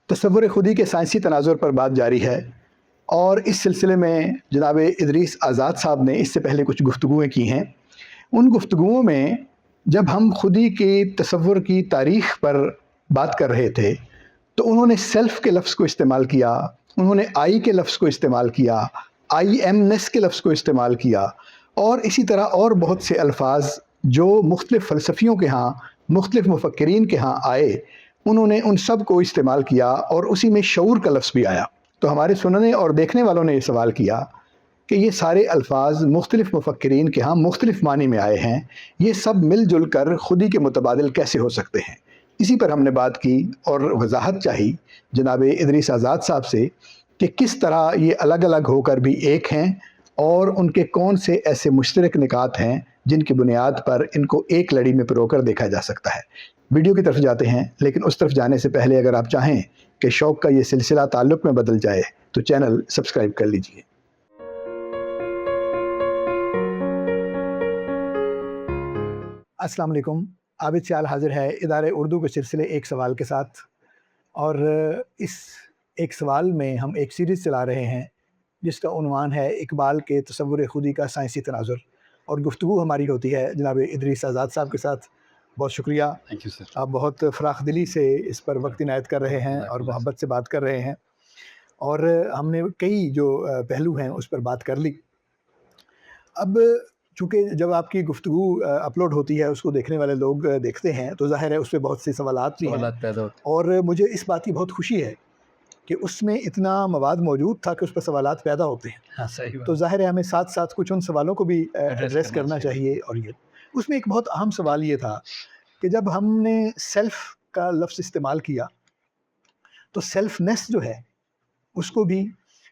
تصور خودی کے سائنسی تناظر پر بات جاری ہے، اور اس سلسلے میں جناب ادریس آزاد صاحب نے اس سے پہلے کچھ گفتگویں کی ہیں۔ ان گفتگوؤں میں جب ہم خودی کے تصور کی تاریخ پر بات کر رہے تھے تو انہوں نے سیلف کے لفظ کو استعمال کیا، انہوں نے آئی کے لفظ کو استعمال کیا، آئی ایم نیس کے لفظ کو استعمال کیا، اور اسی طرح اور بہت سے الفاظ جو مختلف فلسفیوں کے ہاں، مختلف مفکرین کے ہاں آئے، انہوں نے ان سب کو استعمال کیا، اور اسی میں شعور کا لفظ بھی آیا۔ تو ہمارے سننے اور دیکھنے والوں نے یہ سوال کیا کہ یہ سارے الفاظ مختلف مفکرین کے ہاں مختلف معنی میں آئے ہیں، یہ سب مل جل کر خودی کے متبادل کیسے ہو سکتے ہیں؟ اسی پر ہم نے بات کی اور وضاحت چاہی جناب ادریس آزاد صاحب سے کہ کس طرح یہ الگ الگ ہو کر بھی ایک ہیں، اور ان کے کون سے ایسے مشترک نکات ہیں جن کی بنیاد پر ان کو ایک لڑی میں پرو کر دیکھا جا سکتا ہے۔ ویڈیو کی طرف جاتے ہیں، لیکن اس طرف جانے سے پہلے اگر آپ چاہیں کہ شوق کا یہ سلسلہ تعلق میں بدل جائے تو چینل سبسکرائب کر لیجئے۔ السلام علیکم، عابد سیال حاضر ہے ادارے اردو کے سلسلے ایک سوال کے ساتھ، اور اس ایک سوال میں ہم ایک سیریز چلا رہے ہیں جس کا عنوان ہے اقبال کے تصور خودی کا سائنسی تناظر، اور گفتگو ہماری ہوتی ہے جناب ادریس آزاد صاحب کے ساتھ۔ بہت شکریہ، تھینک یو سر۔ آپ بہت فراخ دلی سے اس پر وقت عنایت کر رہے ہیں اور محبت سے بات کر رہے ہیں، اور ہم نے کئی جو پہلو ہیں اس پر بات کر لی۔ اب چونکہ جب آپ کی گفتگو اپلوڈ ہوتی ہے اس کو دیکھنے والے لوگ دیکھتے ہیں تو ظاہر ہے اس پہ بہت سے سوالات بھی ہیں، پیدا ہوتے اور مجھے اس بات کی بہت خوشی ہے کہ اس میں اتنا مواد موجود تھا کہ اس پر سوالات پیدا ہوتے ہیں۔ ہاں صحیح تو ظاہر ہے ہمیں ساتھ ساتھ کچھ ان سوالوں کو بھی ایڈریس کرنا چاہیے، اور یہ اس میں ایک بہت اہم سوال یہ تھا کہ جب ہم نے سیلف کا لفظ استعمال کیا تو سیلف نیس جو ہے اس کو بھی،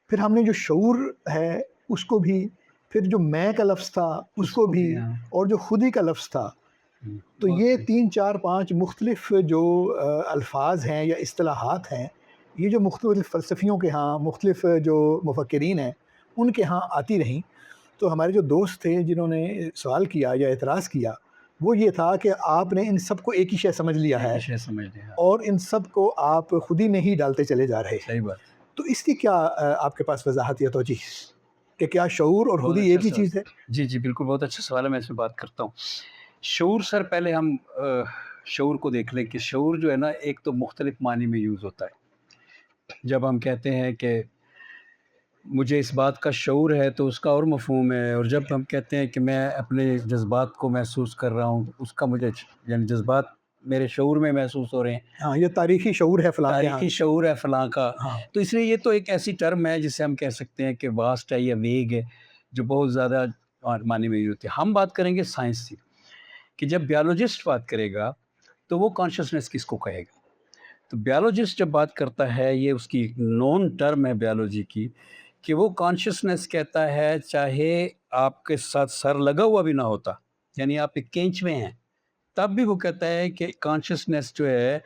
پھر ہم نے جو شعور ہے اس کو بھی، پھر جو میں کا لفظ تھا اس کو بھی، اور جو خودی کا لفظ تھا، تو یہ 3 4 5 مختلف جو الفاظ ہیں یا اصطلاحات ہیں، یہ جو مختلف فلسفیوں کے ہاں، مختلف جو مفکرین ہیں ان کے ہاں آتی رہیں۔ تو ہمارے جو دوست تھے جنہوں نے سوال کیا یا اعتراض کیا وہ یہ تھا کہ آپ نے ان سب کو ایک ہی شے سمجھ لیا ہے، اور ان سب کو آپ خودی میں ہی ڈالتے چلے جا رہے ہیں۔ صحیح بات۔ تو اس کی کیا آپ کے پاس وضاحت یا توجیہ کہ کیا شعور اور خودی ایک ہی چیز ہے؟ جی جی بالکل، بہت اچھا سوال ہے، میں اس میں بات کرتا ہوں۔ شعور سر، پہلے ہم شعور کو دیکھ لیں کہ شعور جو ہے نا ایک تو مختلف معنی میں یوز ہوتا ہے۔ جب ہم کہتے ہیں کہ مجھے اس بات کا شعور ہے تو اس کا اور مفہوم ہے، اور جب ہم کہتے ہیں کہ میں اپنے جذبات کو محسوس کر رہا ہوں، اس کا مجھے یعنی جذبات میرے شعور میں محسوس ہو رہے ہیں، ہاں یہ تاریخی شعور ہے فلاں کے ہاں، تاریخی شعور ہے فلاں کا۔ تو اس لیے یہ تو ایک ایسی ٹرم ہے جسے ہم کہہ سکتے ہیں کہ واسٹ ہے یا ویگ ہے، جو بہت زیادہ معنی میں ہوتی ہے۔ ہم بات کریں گے سائنس کی، کہ جب بیالوجسٹ بات کرے گا تو وہ کانشسنس کس کو کہے گا؟ تو بیالوجسٹ جب بات کرتا ہے، یہ اس کی ایک نون ٹرم ہے بیالوجی کی، کہ وہ کانشسنس کہتا ہے چاہے آپ کے ساتھ سر لگا ہوا بھی نہ ہوتا، یعنی آپ ایک کینچ میں ہیں، تب بھی وہ کہتا ہے کہ کانشسنس جو ہے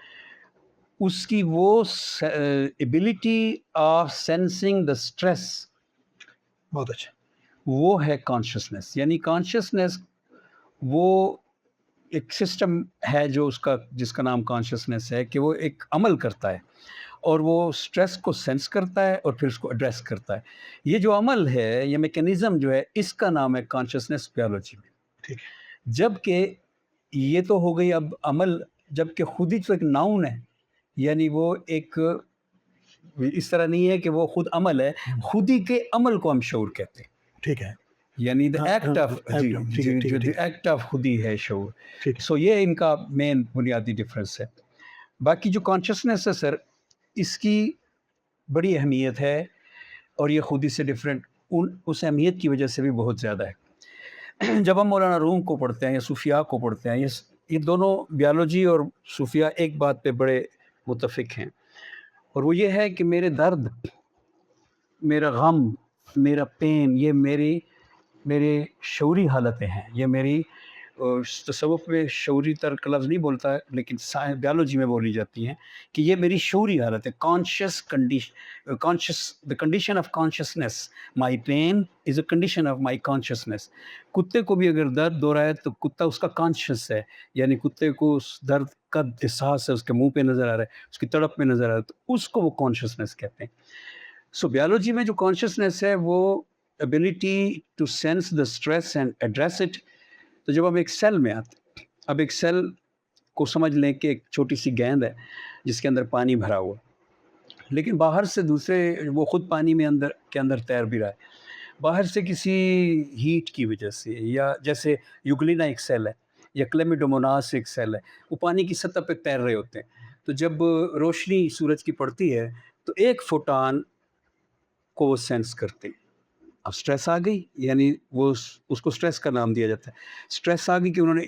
اس کی وہ ability of sensing the stress, بہت اچھا، وہ ہے کانشسنس۔ یعنی کانشسنس وہ ایک سسٹم ہے جو جس کا نام کانشسنس ہے، کہ وہ ایک عمل کرتا ہے اور وہ سٹریس کو سینس کرتا ہے اور پھر اس کو ایڈریس کرتا ہے۔ یہ جو عمل ہے، یہ میکینزم جو ہے، اس کا نام ہے کانشسنس بیالوجی میں۔ ٹھیک ہے، جبکہ یہ تو ہو گئی اب عمل، جبکہ خود ہی تو ایک ناؤن ہے، یعنی وہ ایک اس طرح نہیں ہے کہ وہ خود عمل ہے، خود ہی کے عمل کو ہم شعور کہتے ہیں۔ ٹھیک ہے، یعنی دا ایکٹ آف، جو ایکٹ آف خودی ہے شعور۔ سو یہ ان کا مین بنیادی ڈفرینس ہے۔ باقی جو کانشسنس ہے سر، اس کی بڑی اہمیت ہے، اور یہ خودی سے ڈفرینٹ اس اہمیت کی وجہ سے بھی بہت زیادہ ہے۔ جب ہم مولانا روم کو پڑھتے ہیں یا صوفیاء کو پڑھتے ہیں، یہ دونوں بیالوجی اور صوفیاء ایک بات پہ بڑے متفق ہیں، اور وہ یہ ہے کہ میرے درد، میرا غم، میرا پین، یہ میرے شعوری حالتیں ہیں، یہ میری تصوف میں شعوری ترک لفظ نہیں بولتا ہے، لیکن بیالوجی میں بولی جاتی ہیں کہ یہ میری شعوری حالت ہے، the condition of consciousness. My pain is a condition of my consciousness. کتے کو بھی اگر درد ہو رہا ہے تو کتا اس کا کانشیس ہے، یعنی کتے کو اس درد کا احساس ہے، اس کے منہ پہ نظر آ رہا ہے، اس کی تڑپ میں نظر آ رہا ہے، تو اس کو وہ کانشیسنیس کہتے ہیں. سو بیالوجی میں جو کانشیسنیس ہے وہ ability to sense the stress and address it. تو جب ہم ایک سیل میں آتے ہیں، اب ایک سیل کو سمجھ لیں کہ ایک چھوٹی سی گیند ہے جس کے اندر پانی بھرا ہوا، لیکن باہر سے دوسرے وہ خود پانی میں کے اندر تیر بھی رہا ہے، باہر سے کسی ہیٹ کی وجہ سے، یا جیسے یوگلینا ایک سیل ہے یا کلیمیڈوموناس ایک سیل ہے، وہ پانی کی سطح پہ تیر رہے ہوتے ہیں. تو جب روشنی سورج کی پڑتی ہے تو ایک فوٹان کو وہ سینس کرتے ہیں. اب سٹریس آ گئی، یعنی وہ اس کو سٹریس کا نام دیا جاتا ہے. سٹریس آ گئی کہ انہوں نے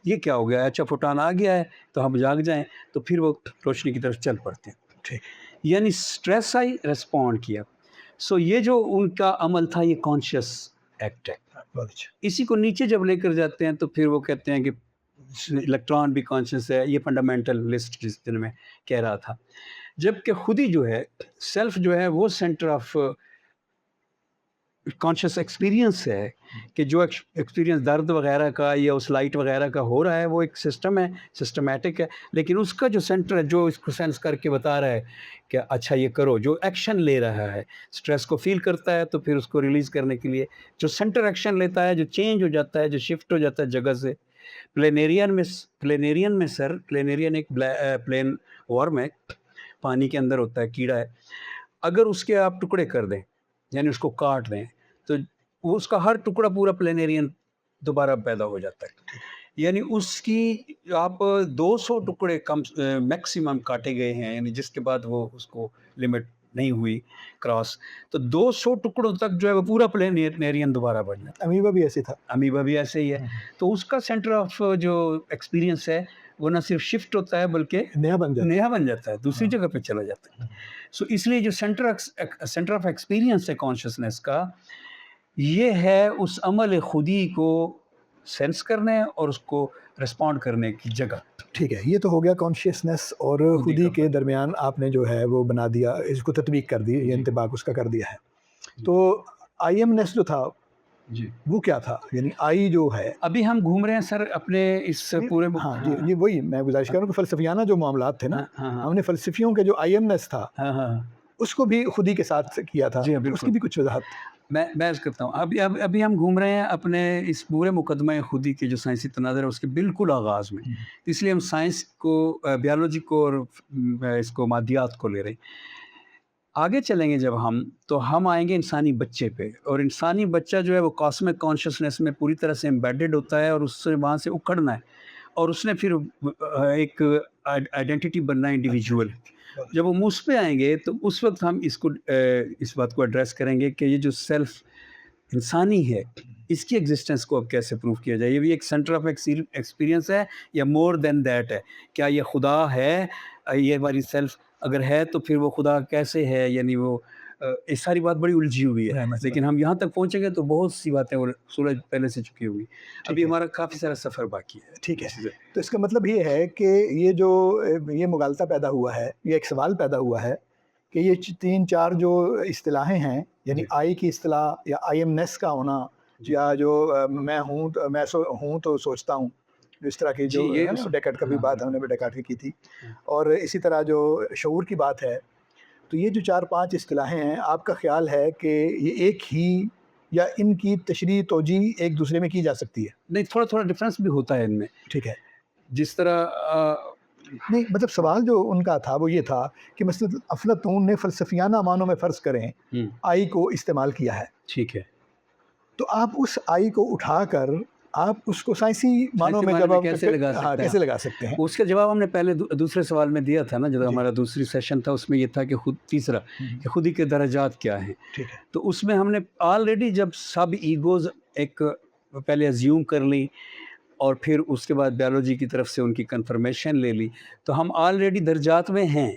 یہ کیا ہو گیا، اچھا فوٹان آ گیا ہے تو ہم جاگ جائیں، تو پھر وہ روشنی کی طرف چل پڑتے ہیں. ٹھیک، یعنی سٹریس آئی، ریسپونڈ کیا. سو یہ جو ان کا عمل تھا یہ کانشیس ایکٹ ہے. اسی کو نیچے جب لے کر جاتے ہیں تو پھر وہ کہتے ہیں کہ الیکٹران بھی کانشیس ہے، یہ فنڈامنٹل لسٹ جس دن میں کہہ رہا تھا. جبکہ خود ہی جو ہے سیلف جو ہے وہ سینٹر آف کانشیس ایکسپیرینس ہے، کہ جو ایکسپیرینس درد وغیرہ کا یا اس لائٹ وغیرہ کا ہو رہا ہے وہ ایک سسٹم ہے، سسٹمیٹک ہے، لیکن اس کا جو سینٹر ہے جو اس کو سینس کر کے بتا رہا ہے کہ اچھا یہ کرو، جو ایکشن لے رہا ہے، سٹریس کو فیل کرتا ہے تو پھر اس کو ریلیز کرنے کے لیے جو سینٹر ایکشن لیتا ہے، جو چینج ہو جاتا ہے، جو شفٹ ہو جاتا ہے جگہ سے. پلینیرین میں سر پلینیرین ایک پلین وارم ہے، پانی کے اندر ہوتا ہے، کیڑا ہے. اگر اس کے آپ ٹکڑے کر دیں، یعنی اس کو کاٹ دیں، تو وہ اس کا ہر ٹکڑا پورا پلینیرین دوبارہ پیدا ہو جاتا ہے. یعنی اس کی آپ 200 ٹکڑے کم میکسیمم کاٹے گئے ہیں، یعنی جس کے بعد وہ اس کو لمٹ نہیں ہوئی کراس، تو 200 ٹکڑوں تک جو ہے وہ پورا پلینیرین دوبارہ بن جاتا ہے. امیبا بھی ایسے تھا، امیبا بھی ایسے ہی ہے. تو اس کا سینٹر آف جو ایکسپیرینس ہے وہ نہ صرف شفٹ ہوتا ہے بلکہ نیا بن جاتا ہے، دوسری جگہ پہ چلا جاتا ہے. سو اس لیے جو سینٹر آف ایکسپیرینس ہے کانشیسنیس کا، یہ ہے اس عمل خودی کو سینس کرنے اور اس کو رسپونڈ کرنے کی جگہ. ٹھیک ہے، یہ تو ہو گیا کانشیسنیس اور خودی کے درمیان آپ نے جو ہے وہ بنا دیا، اس کو تطبیق کر دی، یہ انطباق اس کا کر دیا ہے. تو آئی ایم نیس جو تھا جی وہ کیا تھا؟ یعنی آئی جو ہے ابھی ہم گھوم رہے ہیں سر اپنے اس پورے. ہاں جی، یہ وہی میں گزارش کر رہا ہوں کہ فلسفیانہ جو معاملات تھے نا، ہم نے فلسفیوں کے جو آئی ایم نیس تھا اس کو بھی خودی کے ساتھ کیا تھا، اس کی بھی کچھ وضاحت. میں عرض کرتا ہوں، ابھی ہم گھوم رہے ہیں اپنے اس پورے مقدمہ خودی کے جو سائنسی تناظر ہے اس کے بالکل آغاز میں. اس لیے ہم سائنس کو، بیالوجی کو اور اس کو مادیات کو لے رہے ہیں. آگے چلیں گے جب تو ہم آئیں گے انسانی بچے پہ، اور انسانی بچہ جو ہے وہ کاسمک کانشیسنیس میں پوری طرح سے امبیڈڈ ہوتا ہے، اور اس سے وہاں سے اکھڑنا ہے، اور اس نے پھر ایک آئیڈینٹی بننا ہے انڈیویجول. جب وہ اس پہ آئیں گے تو اس وقت ہم اس بات کو ایڈریس کریں گے کہ یہ جو سیلف انسانی ہے اس کی ایگزسٹنس کو اب کیسے پروف کیا جائے. یہ بھی ایک سینٹر آف ایکسپیرینس ہے یا مور دین دیٹ ہے؟ کیا یہ خدا ہے؟ یہ ہماری سیلف اگر ہے تو پھر وہ خدا کیسے ہے؟ یعنی وہ یہ ساری بات بڑی الجھی ہوئی ہے، لیکن ہم یہاں تک پہنچیں گے تو بہت سی باتیں سورج پہلے سے چکی ہوئی. ابھی ہمارا کافی سارا سفر باقی ہے. ٹھیک ہے، تو اس کا مطلب یہ ہے کہ یہ مغالطہ پیدا ہوا ہے، یہ ایک سوال پیدا ہوا ہے کہ یہ 3-4 جو اصطلاحیں ہیں، یعنی آئی کی اصطلاح یا آئی ایم نیس کا ہونا، یا جو میں ہوں تو سوچتا ہوں، اس طرح کی جو ڈیکارٹ کا بھی بات ہم نے ڈیکارٹ کی تھی، اور اسی طرح جو شعور کی بات ہے. تو یہ جو 4-5 اصطلاحیں ہیں، آپ کا خیال ہے کہ یہ ایک ہی یا ان کی تشریح توجیہ ایک دوسرے میں کی جا سکتی ہے؟ نہیں، تھوڑا ڈفرینس بھی ہوتا ہے ان میں. ٹھیک ہے، جس طرح نہیں مطلب سوال جو ان کا تھا وہ یہ تھا کہ مثلا افلاطون نے فلسفیانہ معنوں میں فرض کریں آئی کو استعمال کیا ہے. ٹھیک ہے، تو آپ اس آئی کو اٹھا کر آپ اس کو سائنسی معنوں میں جب کیسے لگا سکتے ہیں؟ اس کا جواب ہم نے پہلے دوسرے سوال میں دیا تھا نا، جب ہمارا دوسری سیشن تھا اس میں یہ تھا کہ تیسرا کہ خودی کے درجات کیا ہیں. تو اس میں ہم نے آلریڈی جب سب ایگوز ایک پہلے ازیوم کر لی اور پھر اس کے بعد بیالوجی کی طرف سے ان کی کنفرمیشن لے لی، تو ہم آلریڈی درجات میں ہیں.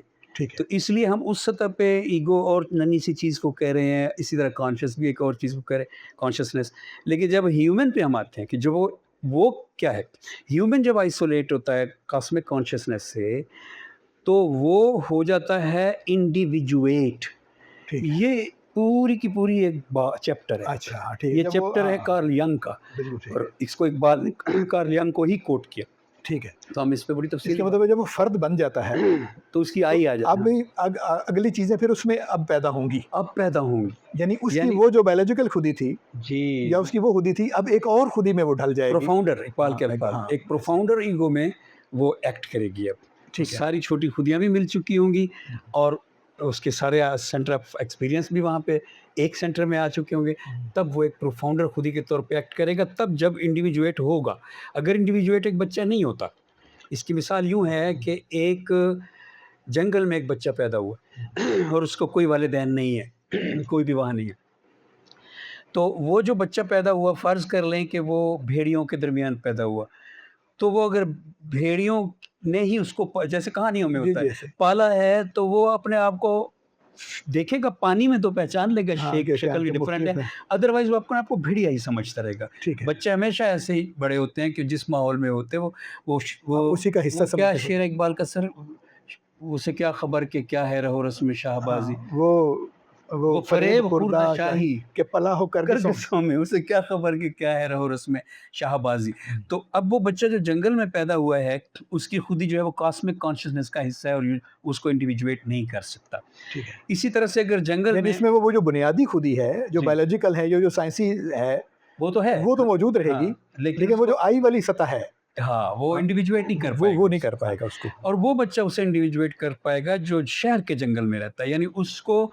تو اس لیے ہم اس سطح پہ ایگو اور ننھی سی چیز کو کہہ رہے ہیں، اسی طرح کانشیس بھی ایک اور چیز کو کہہ رہے ہیں، کانشیسنیس. لیکن جب ہیومن پہ ہم آتے ہیں کہ جو وہ وہ کیا ہے، ہیومن جب آئسولیٹ ہوتا ہے کاسمک کانشیسنیس سے تو وہ ہو جاتا ہے انڈیویجویٹ. ٹھیک ہے. یہ پوری کی پوری ایک چیپٹر ہے. اچھا ٹھیک ہے. یہ جب وہ چیپٹر ہے کارل ینگ کا، بالکل ٹھیک اور ہے. اس کو اقبال نے کارل ینگ کو ہی کوٹ کیا. ٹھیک ہے. تو ہم اس پہ بڑی اس تفصیل کا مطلب ہے جب وہ فرد بن جاتا ہے تو اس کی آئی آ اب جاتی اگلی چیزیں پھر اس میں اب پیدا ہوں گی، اب پیدا ہوں گی. یعنی اس کی یعنی وہ جو بایولوجیکل خودی تھی جی یا اس کی وہ خودی تھی اب ایک اور خودی میں وہ ڈھل جائے گی. پروفاؤنڈر، اقبال کے الفاظ، ہاں ایک پروفاؤنڈر ایگو میں وہ ایکٹ کرے گی. اب ٹھیک ہے. ساری چھوٹی خودیاں بھی مل چکی ہوں گی اور اس کے سارے سینٹر آف ایکسپیرینس بھی وہاں پہ ایک سینٹر میں آ چکے ہوں گے. تب وہ ایک پروفاؤنڈر خودی کے طور پہ ایکٹ کرے گا، تب جب انڈیویجویٹ ہوگا. اگر انڈیویجویٹ ایک بچہ نہیں ہوتا، اس کی مثال یوں ہے کہ ایک جنگل میں ایک بچہ پیدا ہوا اور اس کو کوئی والدین نہیں ہے، کوئی بھی وہاں نہیں ہے. تو وہ جو بچہ پیدا ہوا، فرض کر لیں کہ وہ بھیڑیوں کے درمیان پیدا ہوا، تو وہ اگر بھیڑیوں نے ہی اس کو جیسے کہانیوں میں ہوتا ہے پالا ہے تو وہ اپنے آپ کو دیکھے گا پانی میں تو پہچان لے گا، شکل ڈفرینٹ ہے، ادروائز وہ اپنے آپ کو بھیڑیا ہی سمجھتا رہے گا. بچے ہمیشہ ایسے ہی بڑے ہوتے ہیں کہ جس ماحول میں ہوتے وہ اسی کا حصہ کیا شعر اقبال کا سر، اسے کیا خبر کہ کیا ہے رہو رسم شاہ بازی، وہ فریب خوردہ شاہی کہ پلا ہو کر گسوں میں، اسے کیا خبر کہ کیا ہے رہو رسم شاہ بازی. تو اب وہ بچہ جو جنگل میں پیدا ہوا ہے اس کی خودی جو ہے وہ کاسمک کانشیسنس کا حصہ ہے اور اس کو انڈیویجویٹ نہیں کر سکتا. اسی طرح سے اگر جنگل میں اس میں وہ جو بنیادی خودی ہے جو بایولوجیکل ہے جو سائنسی ہے وہ تو ہے، وہ تو موجود رہے گی، لیکن وہ جو آئی والی سطح ہے ہاں وہ انڈیویجویٹ نہیں کر پائے گا، وہ نہیں کر پائے گا اس کو. اور وہ بچہ اسے انڈیویجویٹ کر پائے گا جو شہر کے جنگل میں رہتا ہے. یعنی اس کو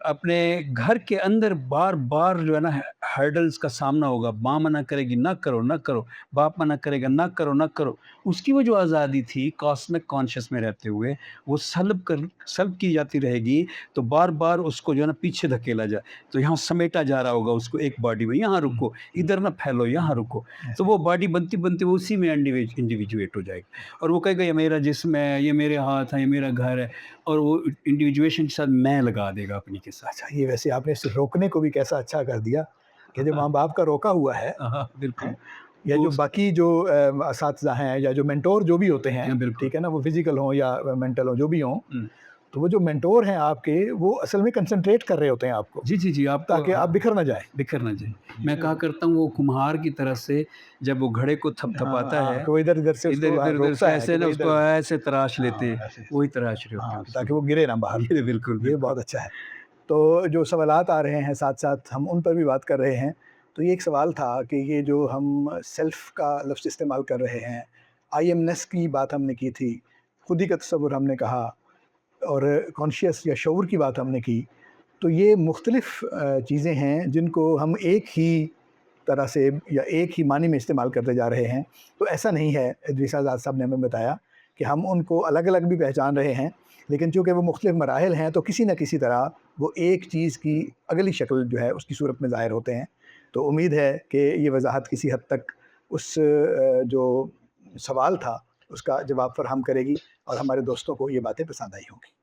اپنے گھر کے اندر بار بار جو ہے نا ہرڈلز کا سامنا ہوگا. ماں منع کرے گی نہ کرو نہ کرو، باپ منع کرے گا نہ کرو نہ کرو. اس کی وہ جو آزادی تھی کاسمک کانشیس میں رہتے ہوئے وہ سلب کی جاتی رہے گی. تو بار بار اس کو جو ہے نا پیچھے دھکیلا جائے، تو یہاں سمیٹا جا رہا ہوگا اس کو ایک باڈی میں، یہاں رکو، ادھر نہ پھیلو، یہاں رکو. تو وہ باڈی بنتی بنتی وہ اسی میں انڈیویجویٹ ہو جائے گی اور وہ کہے گا یہ میرا جسم ہے، یہ میرے ہاتھ ہے، یہ میرا گھر ہے، اور وہ انڈیویجویشن کے ساتھ میں لگا دے گا اپنی کے ساتھ. اچھا یہ ویسے آپ نے اس روکنے کو بھی کیسا اچھا کر دیا کہ جو ماں باپ کا روکا ہوا ہے بالکل، یا جو باقی جو اساتذہ ہیں یا جو مینٹور جو بھی ہوتے ہیں، ٹھیک ہے نا، وہ فزیکل ہوں یا مینٹل ہوں جو بھی ہوں، تو وہ جو مینٹور ہیں آپ کے وہ اصل میں کنسنٹریٹ کر رہے ہوتے ہیں آپ کو، جی آپ تاکہ آپ بکھر نہ جائیں. میں کہا کرتا ہوں وہ کمہار کی طرح سے جب وہ گھڑے کو تھپ تھپاتا ہے تو ادھر سے ایسے نا اس کو ایسے تراش لیتے، وہی تراش رہے ہوتے ہیں تاکہ وہ گرے نہ باہر. بالکل یہ بہت اچھا ہے. تو جو سوالات آ رہے ہیں ساتھ ساتھ ہم ان پر بھی بات کر رہے ہیں. تو یہ ایک سوال تھا کہ یہ جو ہم سیلف کا لفظ استعمال کر رہے ہیں، آئی ایم نیس کی بات ہم نے کی تھی، خودی کا تصور ہم نے کہا، اور کانشیس یا شعور کی بات ہم نے کی. تو یہ مختلف چیزیں ہیں جن کو ہم ایک ہی طرح سے یا ایک ہی معنی میں استعمال کرتے جا رہے ہیں. تو ایسا نہیں ہے. ادریس آزاد صاحب نے ہمیں بتایا کہ ہم ان کو الگ الگ بھی پہچان رہے ہیں، لیکن چونکہ وہ مختلف مراحل ہیں تو کسی نہ کسی طرح وہ ایک چیز کی اگلی شکل جو ہے اس کی صورت میں ظاہر ہوتے ہیں. تو امید ہے کہ یہ وضاحت کسی حد تک اس جو سوال تھا اس کا جواب فراہم کرے گی اور ہمارے دوستوں کو یہ باتیں پسند آئی ہوں گی.